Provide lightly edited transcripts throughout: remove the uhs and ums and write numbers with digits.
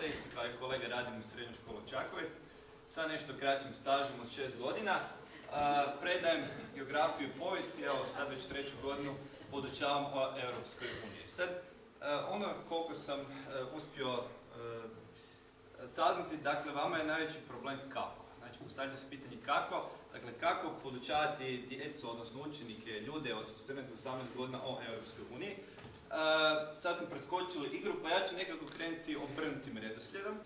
isto kao i kolega radim u srednjoj školi Čakovec, sa nešto kraćim stažom od 6 godina. Predajem geografiju i povijest i evo sad već 3. godinu podučavam o Europskoj uniji. Sad, ono koliko sam uspio saznati, dakle, vama je najveći problem kako. Znači, postavite se pitanje kako, dakle, kako podučavati djecu, odnosno učenike, ljude od 14 do 18 godina o Europskoj uniji. Sad smo preskočili igru, pa ja ću nekako krenuti obrnutim redoslijedom.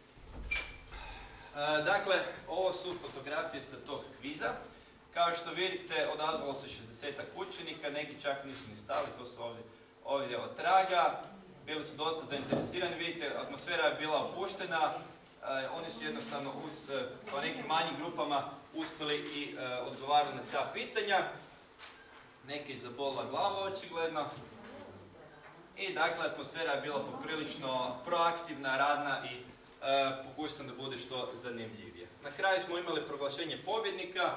Dakle, ovo su fotografije sa tog kviza. Kao što vidite, odazvalo se 60-ak učenika, neki čak nisu ni stali, to su ovdje od traga. Bili su dosta zainteresirani, vidite, atmosfera je bila opuštena. Oni su jednostavno kao nekim manjim grupama uspjeli i odgovarali na ta pitanja. Neki zabolila glava očigledno. I dakle, atmosfera je bila poprilično proaktivna, radna i pokušao sam da bude što zanimljivije. Na kraju smo imali proglašenje pobjednika.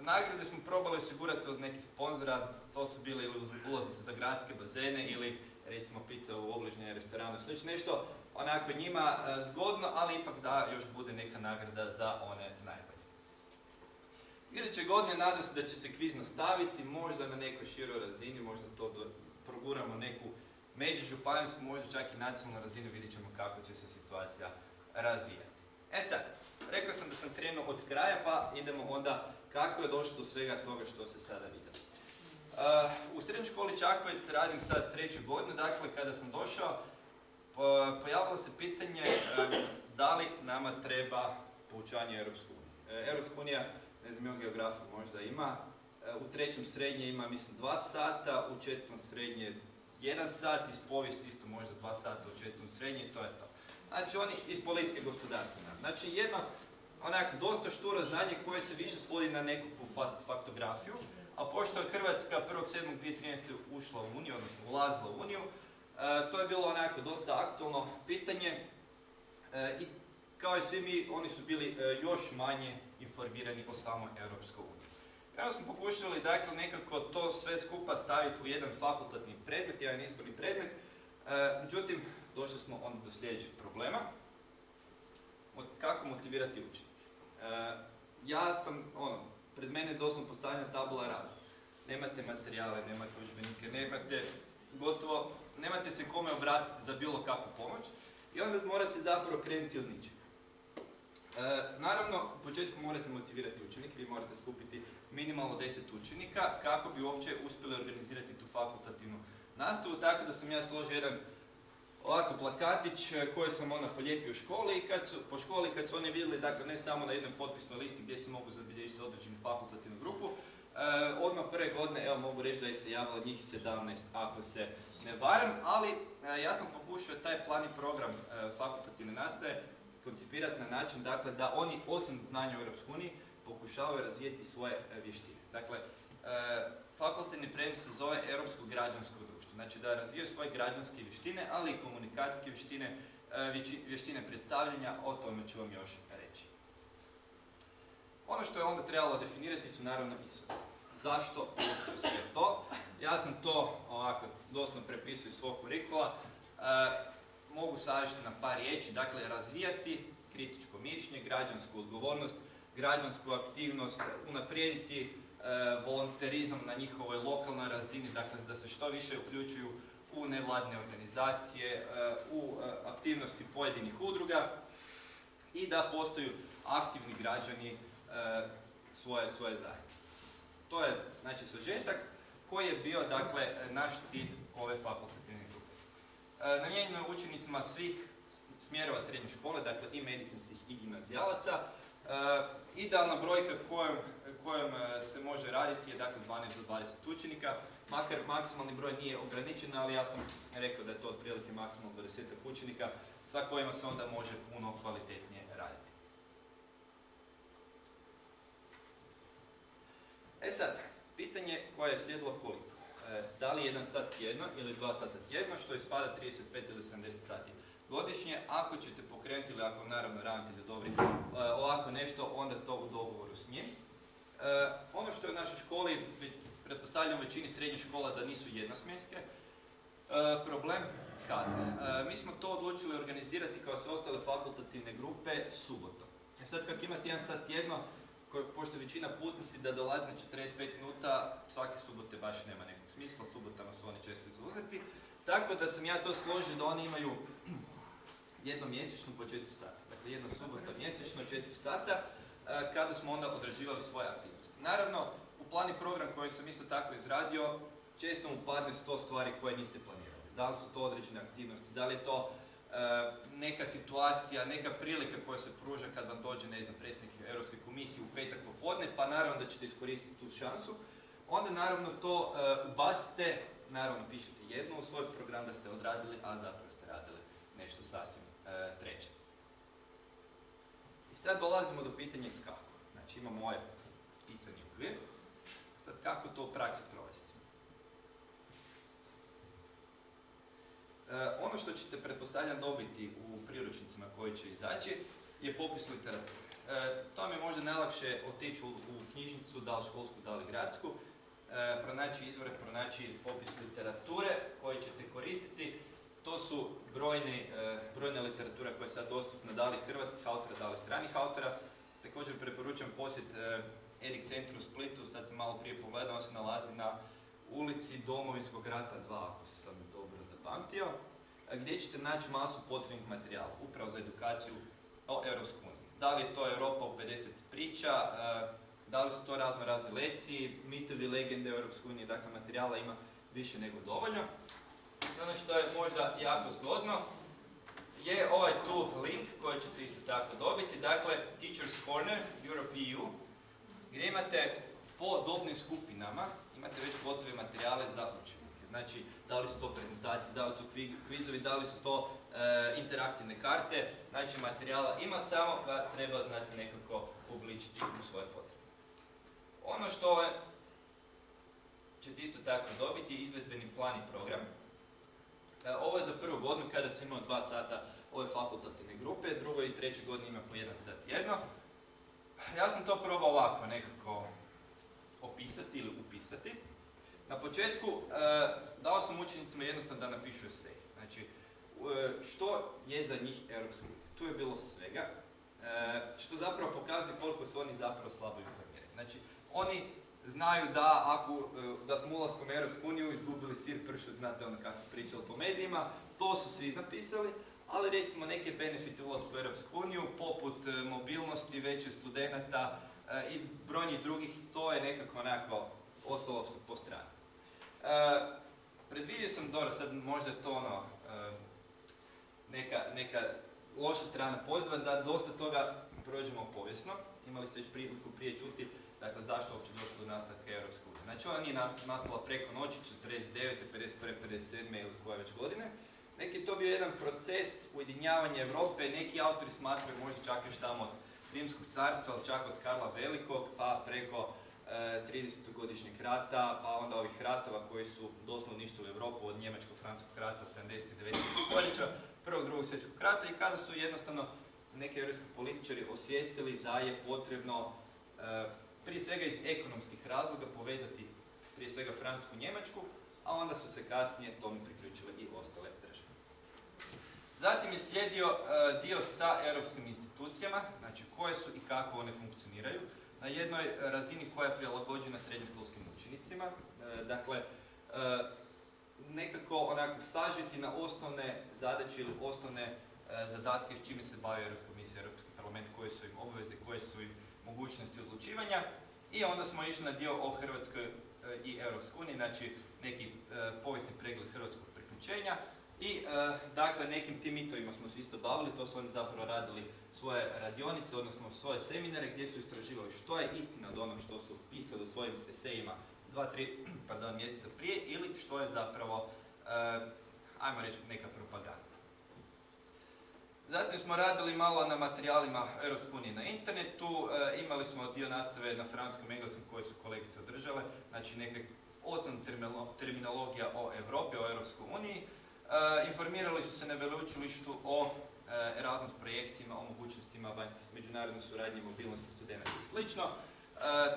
Nagrade smo probali osigurati od nekih sponzora, to su bili ili ulaznice za gradske bazene ili recimo pizza u obližnjem restoranu, slično nešto onako njima zgodno, ali ipak da još bude neka nagrada za one najbolje. Iduće godine nadam se da će se kviz nastaviti, možda na nekoj široj razini, možda to proguramo neku međužupanijsku, možda čak i nacionalnu razinu, vidjet ćemo kako će se situacija razvijati. Sad, rekao sam da sam krenuo od kraja, pa idemo onda kako je došlo do svega toga što se sada vidi. U srednjoj školi Čakovec radim sad 3. godinu, dakle kada sam došao, pojavilo se pitanje da li nama treba poučanje Europsku uniju. Europska unija, ne znam, imam geografiju možda ima, u 3. srednje ima mislim 2 sata, u 4. srednje 1 sat, iz povijesti isto možda 2 sata u 4. srednje i to je to. Znači oni iz politike gospodarstva. Znači jedno onako dosta šturo znanje koje se više svodi na nekakvu faktografiju, a pošto je Hrvatska 1.7.2013. ušla u Uniju, odnosno ulazila u Uniju, to je bilo onako dosta aktualno pitanje i kao i svi mi, oni su bili još manje informirani o samoj Europskoj uniji. I onda smo pokušali dakle nekako to sve skupa staviti u jedan fakultativni predmet, jedan izborni predmet. Međutim, došli smo onda do sljedećeg problema. Kako motivirati učenike? Ja sam, pred mene je doslovno postavljena tabula rasa. Nemate materijale, nemate udžbenike, nemate se kome obratiti za bilo kakvu pomoć i onda morate zapravo krenuti od ničega. Naravno, u početku morate motivirati učenike, vi morate skupiti minimalno 10 učenika kako bi uopće uspjeli organizirati tu fakultativnu nastavu, tako da sam ja složio jedan ovako plakatić koji sam polijepio u školi i po školi kad su oni vidjeli, dakle ne samo na jednoj potpisnoj listi gdje se mogu zabilježiti za određenu fakultativnu grupu, odmah prve godine, evo mogu reći da je se javilo njih 17 ako se ne varam, ali ja sam pokušao taj plan i program fakultativne nastave koncipirati na način dakle, da oni osim znanja u Europskoj uniji pokušavaju razvijeti svoje vještine. Dakle, fakultativni predmet se zove Europsko građansko društvo, znači da razvijaju svoje građanske vještine, ali i komunikacijske vještine, vještine predstavljanja, o tome ću vam još reći. Ono što je onda trebalo definirati su naravno ishodi. Zašto uopće sve to? Ja sam to ovako doslovno prepisao iz svog kurikula. Mogu sažeti na par riječi, dakle razvijati kritičko mišljenje, građansku odgovornost, građansku aktivnost, unaprijediti volonterizam na njihovoj lokalnoj razini, dakle da se što više uključuju u nevladine organizacije, u aktivnosti pojedinih udruga i da postaju aktivni građani svoje zajednice. To je znači sažetak koji je bio dakle naš cilj ove fakultativne grupe. Namijenjeno je učenicima svih smjerova srednje škole, dakle i medicinskih i gimnazijalaca. Idealna brojka kojom se može raditi je dakle 12 do 20 učenika, makar maksimalni broj nije ograničen, ali ja sam rekao da je to otprilike maksimalno 20 učenika sa kojima se onda može puno kvalitetnije raditi. Sad, pitanje koje je slijedilo koliko? Da li 1 sat tjedno ili 2 sata tjedno, što ispada 35 ili 70 sati godišnje. Ako ćete pokrenuti ili ako naravno ravnatelj odobri ovako nešto, onda to u dogovoru s njim. Ono što je u našoj školi, pretpostavljam u većini srednjih škola da nisu jednosmjenske, Problem kad? Mi smo to odlučili organizirati kao sve ostale fakultativne grupe subotom. Sad kako imate jedan sat tjedno, pošto većina putnici da dolazi na 45 minuta, svake subote baš nema nekog smisla, subotama su oni često izuzeti. Tako da sam ja to složio da oni imaju jednom mjesečno po 4 sata. Dakle, jedna subota mjesečno 4 sata, kada smo onda odrađivali svoje aktivnosti. Naravno, u plan i program koji sam isto tako izradio, često mu padne 100 stvari koje niste planirali. Da li su to određene aktivnosti, da li je to neka situacija, neka prilika koja se pruža kad vam dođe, ne znam, predsjednik Europske komisije u petak popodne, pa naravno da ćete iskoristiti tu šansu. Onda naravno to ubacite, naravno pišete jedno u svoj program da ste odradili, a zapravo ste radili nešto sasvim treće. I sad dolazimo do pitanja kako. Znači imamo ovaj pisani okvir, sad kako to u praksi provesti. Ono što ćete pretpostavljam dobiti u priručnicima koji će izaći je popis literature. To vam je možda najlakše otići u knjižnicu, da li školsku, da li gradsku, pronaći izvore, pronaći popis literature koji ćete koristiti. To su brojne literatura koja je sad dostupna, da li hrvatskih autora, da li stranih autora. Također preporučam posjet Erik centru u Splitu, sad sam malo prije pogledao, on se nalazi na ulici Domovinskog rata 2, ako sam dobro zapamtio, gdje ćete naći masu potrebnih materijala, upravo za edukaciju o Europskoj uniji. Da li je to Europa u 50 priča, da li su to razne lekcije, mitovi, legende o Europskoj uniji, dakle materijala ima više nego dovoljno. Ono što je možda jako zgodno je ovaj tu link koji ćete isto tako dobiti, dakle Teachers Corner Europe EU, gdje imate po dobnim skupinama, imate već gotove materijale za učenike. Znači, da li su to prezentacije, da li su kvizovi, da li su to interaktivne karte, znači materijala ima, samo ga treba znati nekako obličiti u svoje potrebe. Ono što ćete isto tako dobiti je izvedbeni plan i program. Ovo je za prvu godinu kada sam imao 2 sata ove fakultativne grupe, drugoj i trećoj godini ima po 1 sat tjedno. Ja sam to probao ovako nekako opisati ili upisati. Na početku dao sam učenicima jednostavno da napišu esej. Znači, što je za njih Europska unija. Tu je bilo svega, što zapravo pokazuje koliko su oni zapravo slabo informirani. Znači, oni znaju da smo ulaskom u Europsku uniju izgubili sir pršut, znate ono kako se pričalo po medijima, to su svi napisali, ali recimo neke benefite ulaska u Europsku uniju, poput mobilnosti, veće studenata i brojnih drugih, to je nekako onako ostalo po strani. Predvidio sam, dobro, sad možda je to neka loša strana poziva, da dosta toga prođemo povijesno. Imali ste još priliku prije čuti, dakle, zašto uopće došlo do nastavka Europske unije. Znači, ona nije nastala preko noći, 49., 51., 57. ili koje već godine. Neki je to bio jedan proces ujedinjavanja Europe, neki autori smatraju možda čak još tamo od Rimskog carstva, ali čak od Karla Velikog, pa preko 30-godišnjeg rata, pa onda ovih ratova koji su doslovno uništili Europu, od Njemačko-Francuskog rata 70. i 90. stoljeća, Prvog, Drugog svjetskog rata, i kada su jednostavno neki europski političari osvijestili da je potrebno prije svega iz ekonomskih razloga povezati prije svega Francusku i Njemačku, a onda su se kasnije tome priključile i ostale države. Zatim je slijedio dio sa europskim institucijama, znači koje su i kako one funkcioniraju, na jednoj razini koja je prilagođena srednjoškolskim učenicima. Dakle, nekako onako sažeti na osnovne zadaće ili osnovne zadatke s čime se bavi Europska komisija, Europski parlament, koje su im obaveze, koje su im mogućnosti odlučivanja. I onda smo išli na dio o Hrvatskoj i Europskoj uniji, znači neki povijesni pregled hrvatskog priključenja. I dakle, nekim tim mitovima smo se isto bavili, to su oni zapravo radili svoje radionice, odnosno svoje seminare gdje su istraživali što je istina od onog što su pisali u svojim esejima 2-3 mjeseca prije, ili što je zapravo, ajmo reći, neka propaganda. Zatim smo radili malo na materijalima Europske unije na internetu, imali smo dio nastave na francuskom i engleskom koje su kolegice održale, znači neka osnovna terminologija o Europi, o Europskoj uniji. Informirali su se na veleučilištu o Erasmus projektima, o mogućnostima vanjske međunarodne suradnje, mobilnosti studenata i sl.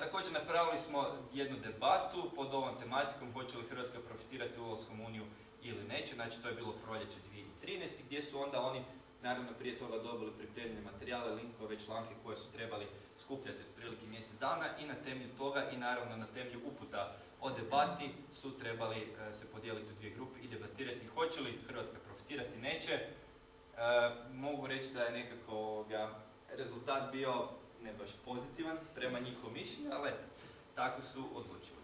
Također napravili smo jednu debatu pod ovom tematikom, hoće li Hrvatska profitirati ulaskom u Uniju ili neće. Znači to je bilo proljeće 2013. gdje su onda oni naravno prije toga dobili pripremljene materijale, linkove, članke koje su trebali skupljati otprilike mjesec dana i na temelju toga i naravno na temelju uputa o debati su trebali se podijeliti u dvije grupe i debatirati hoće li Hrvatska profitirati, neće. Mogu reći da je nekako rezultat bio ne baš pozitivan prema njihovom mišljenju, ali eto, tako su odlučili.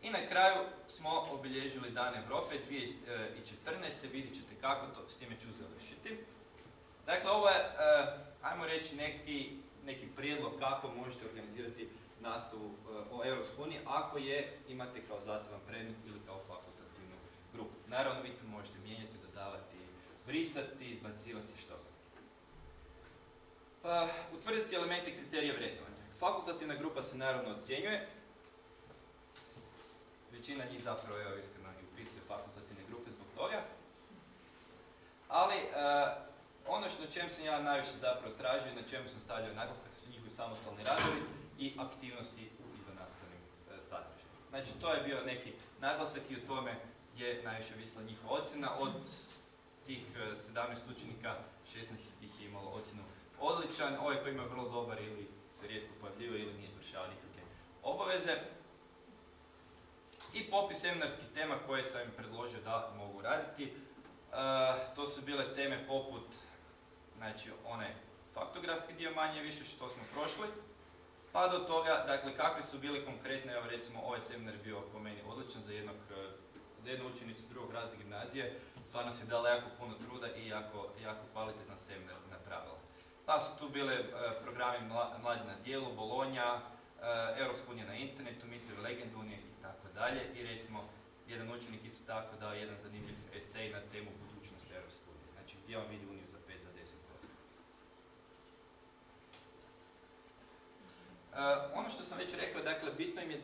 I na kraju smo obilježili Dan Europe 2014. Vidjet ćete kako to, s time ću završiti. Dakle, ovo je, ajmo reći, neki prijedlog kako možete organizirati nastavu o Europskoj uniji ako je imate kao zaseban predmet ili kao fakultativnu grupu. Naravno, vi to možete mijenjati, dodavati, brisati, izbacivati, što god. Utvrditi elementi kriterija vrednovanja. Fakultativna grupa se naravno ocjenjuje. Većina njih zapravo je iskreno i upisuje fakultativne grupe zbog toga. Ali ono na čem sam ja najviše zapravo tražio i na čemu sam stavljao naglasak su njihovi samostalni radovi i aktivnosti u izvannastavnim sadržajima. Znači to je bio neki naglasak i u tome je najviše visla njihova ocjena. Od tih 17 učenika, 16 ih je imalo ocjenu odličan, ovaj koji ima vrlo dobar ili se rijetko pojavljivao ili nije izvršavao nikakve obaveze. I popis seminarskih tema koje sam im predložio da mogu raditi. To su bile teme poput, znači, onaj faktografski dio manje više što smo prošli, pa do toga, dakle, kakve su bile konkretne, evo recimo ovaj seminar je bio po meni odličan za jednu učenicu drugog razreda gimnazije, stvarno se dala jako puno truda i jako kvalitetan seminar napravila. Pa su tu bile programi Mladi na dijelu, Bolonja, Europska unija na internetu, mitovi legend unije i tako dalje. I recimo, jedan učenik isto tako dao jedan zanimljiv esej na temu budućnosti Europske unije. Znači, gdje on vidi uniju za 5, za 10 godina. Ono što sam već rekao, dakle, bitno im je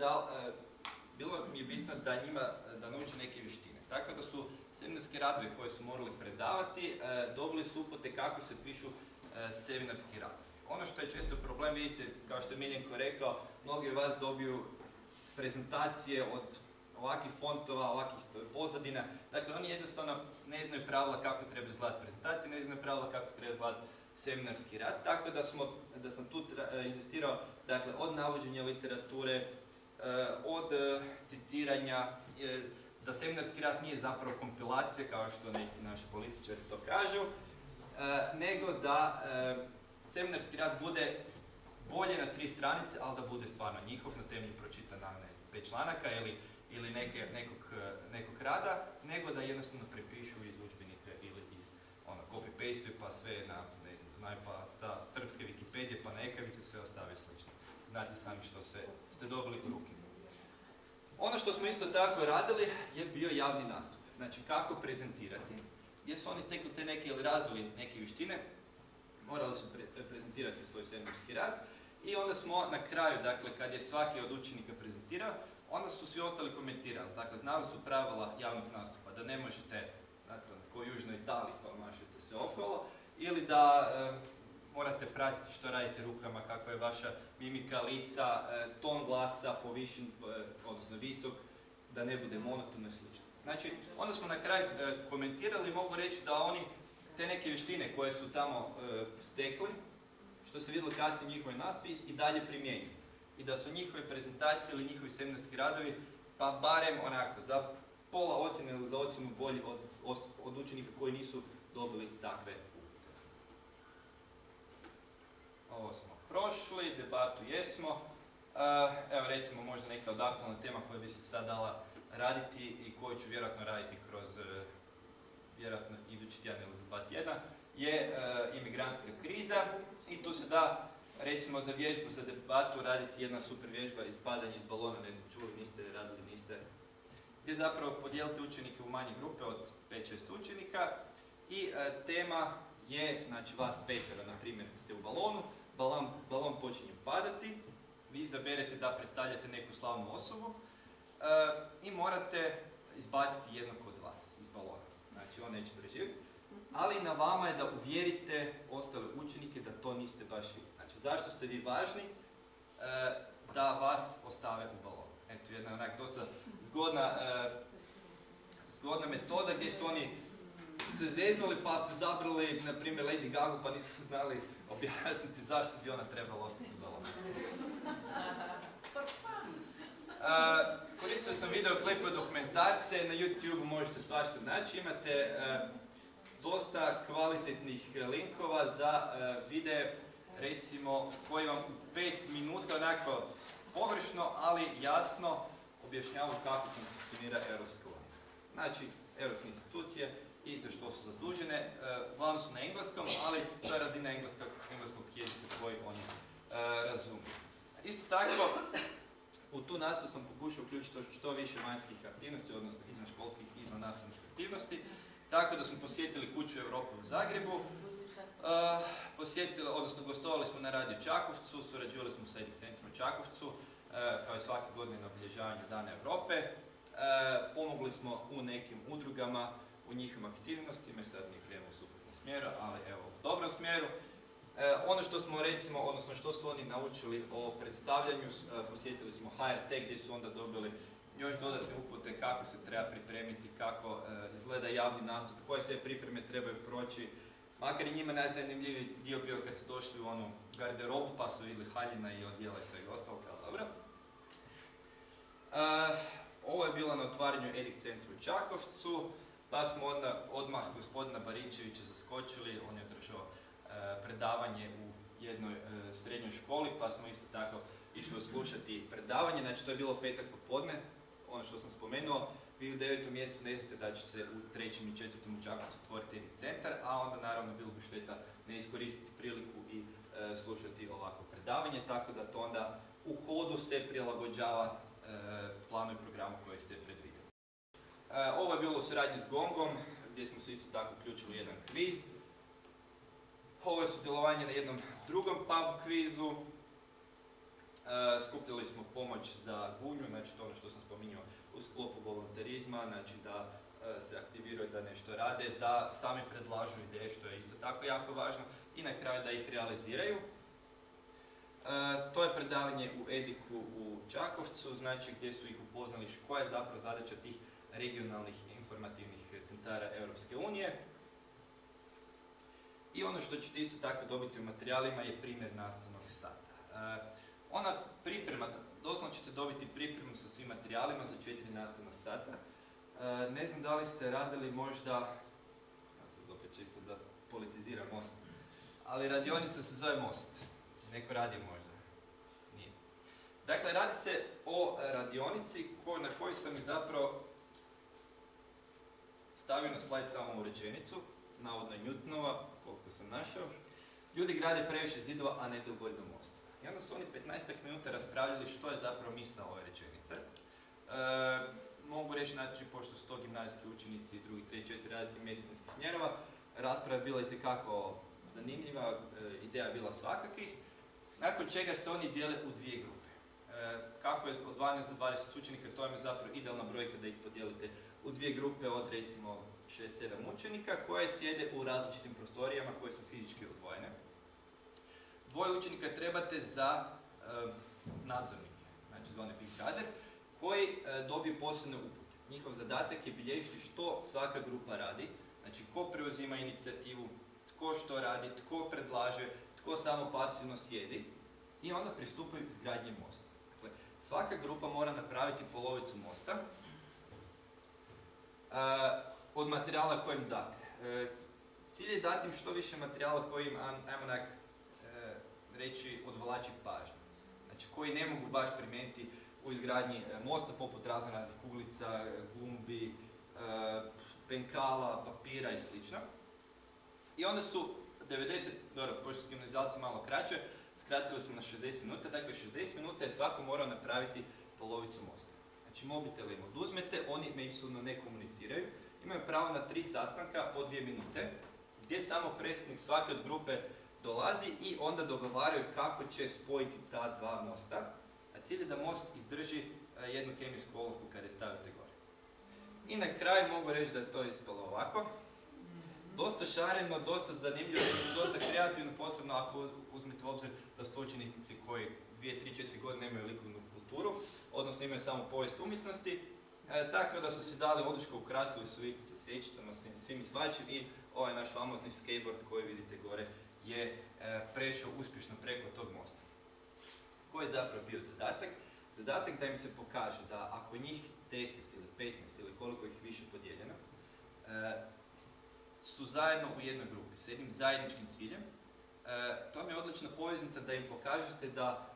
bilo mi je bitno da njima da nauče neke vještine. Tako da su seminarski radovi koje su morali predavati, dobili su upute kako se pišu seminarski radovi. Ono što je često problem, vidite, kao što je Miljenko rekao, mnogi od vas dobiju prezentacije od ovakvih fontova, ovakvih pozadina. Dakle, oni jednostavno ne znaju pravila kako treba izgledati prezentacija, ne znaju pravila kako treba izgledati seminarski rad. Tako da sam tu inzistirao, dakle, od navođenja literature, od citiranja, da seminarski rad nije zapravo kompilacija, kao što neki naši političari to kažu, nego da seminarski rad bude bolje na 3 stranice, ali da bude stvarno njihov, na temelju pročitana 5 članaka ili nekog rada, nego da jednostavno prepišu iz udžbenika ili iz copy-paste pa sve na, ne znam, pa sa srpske Wikipedije pa na ekavice sve ostave slično. Znate sami što sve ste dobili u ruke. Ono što smo isto tako radili je bio javni nastup. Znači kako prezentirati, gdje su oni stekli te neke ili razvili neke vještine, morali su prezentirati svoj seminarski rad i onda smo na kraju, dakle, kad je svaki od učenika prezentirao, onda su svi ostali komentirali. Dakle, znali su pravila javnog nastupa, da ne možete, znate, ko u Južnoj Italiji pa mašete sve okolo, ili da morate pratiti što radite rukama, kakva je vaša mimika lica, ton glasa povišen, odnosno visok, da ne bude monotono i slično. Znači, onda smo na kraju komentirali i mogu reći da oni te neke vještine koje su tamo stekli, što se vidjelo kasnije u njihovoj nastavi, i dalje primjenjuju. I da su njihove prezentacije ili njihovi seminarski radovi, pa barem onako, za pola ocjene ili za ocjenu bolji od učenika koji nisu dobili takve upute. Ovo smo prošli, debatu jesmo. Evo recimo možda neka od aktualna tema koja bi se sad dala raditi i koju ću vjerojatno raditi kroz vjerojatno idući tjedan ili za 2 tjedna, je imigrantska kriza i tu se da recimo za vježbu, za debatu raditi jedna super vježba ispadanje iz balona, ne znam, čuli, niste radili, niste, gdje zapravo podijelite učenike u manje grupe od 5-6 učenika i tema je, znači vas 5, na primjer, ste u balonu, balon počinje padati, vi izaberete da predstavljate neku slavnu osobu i morate izbaciti jednog od vas iz balona. Znači on neće preživjeti, ali na vama je da uvjerite ostale učenike da to niste baš vi. Znači zašto ste vi važni da vas ostave u balonu. Eto jedna onak dosta zgodna zgodna metoda gdje su oni se zeznuli pa su izabrali, na primjer, Lady Gaga pa nisu znali objasniti zašto bi ona trebala ostati u dolu. Koristio sam video klipe dokumentarce, na YouTube možete svašta naći, imate dosta kvalitetnih linkova za videe, recimo, koji vam 5 minuta onako površno, ali jasno objašnjavaju kako funkcionira Europska unija. Znači, europske institucije i za što su zadužene, uglavnom su na engleskom, ali to je razina engleskog jezika koji oni razumiju. Isto tako, u tu nastavu sam pokušao uključiti što više vanjskih aktivnosti, odnosno izvanškolskih i izvannastavnih aktivnosti, tako da smo posjetili Kuću Europe u Zagrebu, gostovali smo na Radio Čakovcu, surađivali smo sa EDIC centrom u Čakovcu, kao i svake godine na obilježavanju Dana Europe. Pomogli smo u nekim udrugama, u njihovim aktivnostima, sad mi krenemo u suprotnom smjeru, ali evo u dobrom smjeru. Ono što smo recimo, odnosno što su oni naučili o predstavljanju, posjetili smo HRT gdje su onda dobili još dodatne upute kako se treba pripremiti, kako izgleda javni nastup, koje sve pripreme trebaju proći. Makar i njima najzanimljiviji dio bio kad su došli u onu garderobu pa su vidjeli haljina i odjela i svega ostalog, ali dobro. Ovo je bilo na otvaranju EDIC centra u Čakovcu, pa smo onda odmah gospodina Baričevića zaskočili, on je održao predavanje u jednoj srednjoj školi, pa smo isto tako išli slušati predavanje, znači to je bilo petak popodne, ono što sam spomenuo, vi u 9. mjesecu ne znate da će se u 3. i 4. u Čakovcu otvoriti EDIC centar, a onda naravno bilo bi šteta ne iskoristiti priliku i slušati ovako predavanje, tako da to onda u hodu se prilagođava planu i programu koji ste predvidjeli. Ovo je bilo u suradnji s GONG-om, gdje smo se isto tako uključili u jedan kviz. Ovo je sudjelovanje na jednom drugom pub kvizu. Skupljali smo pomoć za Gunju, znači to ono što sam spominjao u sklopu volonterizma, znači da se aktiviraju da nešto rade, da sami predlažu ideje, što je isto tako jako važno, i na kraju da ih realiziraju. To je predavanje u EDIC-u u Čakovcu, znači gdje su ih upoznali koja je zapravo zadaća tih regionalnih informativnih centara Europske unije. I ono što ćete isto tako dobiti u materijalima je primjer nastavnog sata. Ona priprema, doslovno ćete dobiti pripremu sa svim materijalima za 4 nastavna sata. Ne znam da li ste radili možda, ja sad opet čisto da politiziram Most, ali radionica se zove Most. Neko radi možda? Nije. Dakle, radi se o radionici na kojoj sam i zapravo stavio na slajd samo ovu rečenicu, navodno je Newtonova, koliko sam našao. Ljudi grade previše zidova, a ne dovoljno mostova. I onda su oni 15 minuta raspravljali što je zapravo misao ove rečenice. Mogu reći, znači, pošto su to gimnazijski učenici i drugi, 3, 4 različitih medicinskih smjerova, rasprava je bila itekako zanimljiva, ideja je bila svakakih, nakon čega se oni dijele u 2 grupe. Kako je od 12 do 20 učenika, to je zapravo idealna brojka da ih podijelite u 2 grupe od recimo 6-7 učenika koje sjede u različitim prostorijama koje su fizički odvojene. 2 učenika trebate za nadzornike, znači za one big brother, koji dobiju posebne upute. Njihov zadatak je bilježiti što svaka grupa radi, znači ko preuzima inicijativu, tko što radi, tko predlaže, tko samo pasivno sjedi i onda pristupaju izgradnji mosta. Dakle, svaka grupa mora napraviti polovicu mosta od materijala kojim date. Cilj je dati im što više materijala koji im, ajmo reći, odvlači pažnju. Znači, koji ne mogu baš primijeniti u izgradnji mosta poput raznih kuglica, glumbi, penkala, papira i sl. I onda su 90, dobro, pošto su gimnazijalci malo kraće, skratili smo na 60 minuta, dakle 60 minuta je svako morao napraviti polovicu mosta. Znači, mobitel im oduzmete, oni međusobno ne komuniciraju, imaju pravo na 3 sastanka po 2 minute, gdje samo predsjednik svake od grupe dolazi i onda dogovaraju kako će spojiti ta 2 mosta, a cilj je da most izdrži jednu kemijsku olovku kada je stavite gore. I na kraju mogu reći da je to ispalo ovako. Dosta šareno, dosta zanimljivo, dosta kreativno, posebno ako uzmete u obzir da su učenici koji 2, 3, 4 godine nemaju likovnu kulturu, odnosno imaju samo povijest umjetnosti. Tako da su si dali oduško, ukrasili su vidi sa svjećicama, svim i svačim i ovaj naš famozni skateboard koji vidite gore je prešao uspješno preko tog mosta. Koji je zapravo bio zadatak? Zadatak da im se pokaže da ako njih 10 ili 15 ili koliko ih više podijeljeno, su zajedno u jednoj grupi s jednim zajedničkim ciljem. To mi je odlična poveznica da im pokažete da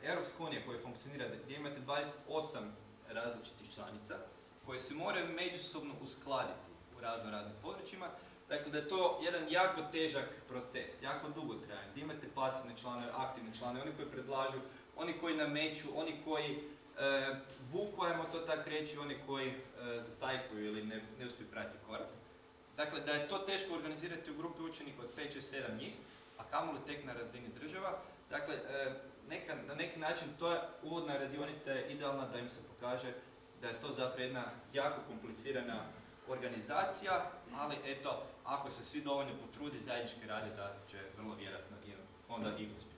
Europska unija koja funkcionira, gdje imate 28 različitih članica koje se moraju međusobno uskladiti u raznim područjima. Dakle, da je to jedan jako težak proces, jako dugotrajan, gdje imate pasivne članove, aktivne članove, oni koji predlažu, oni koji nameću, oni koji vuku, ajmo to tako reći, oni koji zastajkuju ili ne uspiju pratiti korak. Dakle, da je to teško organizirati u grupi učenika od 5-7 njih, a kamoli tek na razini država. Dakle, na neki način to je uvodna radionica je idealna da im se pokaže da je to zapravo jedna jako komplicirana organizacija, ali eto, ako se svi dovoljno potrudi, zajednički rade, da će vrlo vjerojatno onda i uspjeti.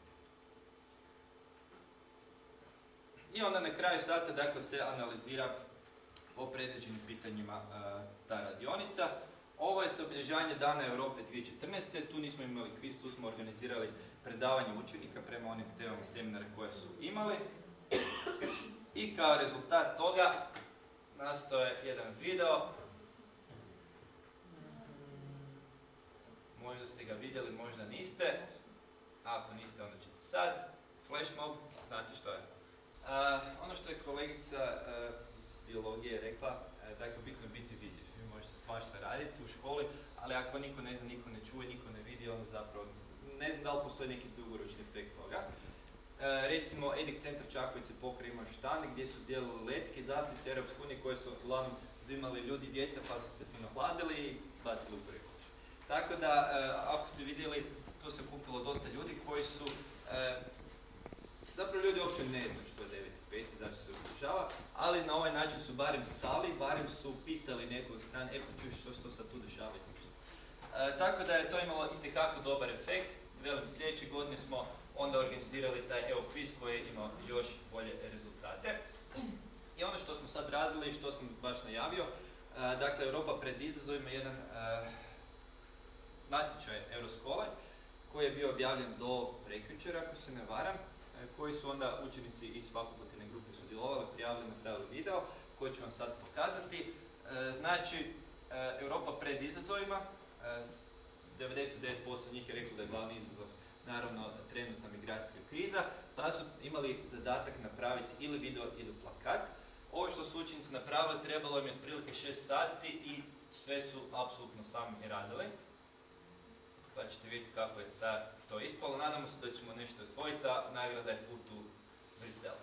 I onda na kraju sata, dakle, se analizira po predviđenim pitanjima ta radionica. Ovo je sa obilježavanje Dana Europe 2014. Tu nismo imali kviz, tu smo organizirali predavanje učenika prema onim temama seminara koje su imali. I kao rezultat toga nastao je jedan video. Možda ste ga vidjeli, možda niste. Ako niste, onda ćete sad. Flash mob, znate što je. Ono što je kolegica iz biologije rekla, dakle, bitno je biti vidljiv. Vi možete svašta raditi u školi, ali ako niko ne zna, niko ne čuje, niko ne vidi, onda zapravo ne znam da li postoji neki dugoročni efekt toga. Recimo, EDIC centar Čakovec je pokrio ima štand gdje su dijelili letke i zastice Europske unije koje su uglavnom uzimali ljudi i djeca pa su se fino hladili i bacili u prvi koš. Tako da, ako ste vidjeli, tu se kupilo dosta ljudi koji su, zapravo ljudi uopće ne znaju što je 9.5 i zašto se uključava, ali na ovaj način su barem stali, barem su pitali nekog strane, pa čuš što sad tu dešava i slično. Tako da je to imalo itekako dobar efekt. Velim, sljedeće godine smo onda organizirali taj quiz koji je imao još bolje rezultate. I ono što smo sad radili, što sam baš najavio, dakle, Europa pred izazovima je jedan natječaj Euroskole koji je bio objavljen do prekjučer, ako se ne varam, koji su onda učenici iz fakultativne grupe sudjelovali, prijavili, napravili video koji ću vam sad pokazati. Znači, Europa pred izazovima, 99% njih je reklo da je glavni izazov naravno trenutna migracijska kriza, pa su imali zadatak napraviti ili video ili plakat. Ovo što su učenici napravili trebalo im je otprilike 6 sati i sve su apsolutno sami radili. Pa ćete vidjeti kako je to ispalo. Nadamo se da ćemo nešto osvojiti, a nagrada je put u Brisel.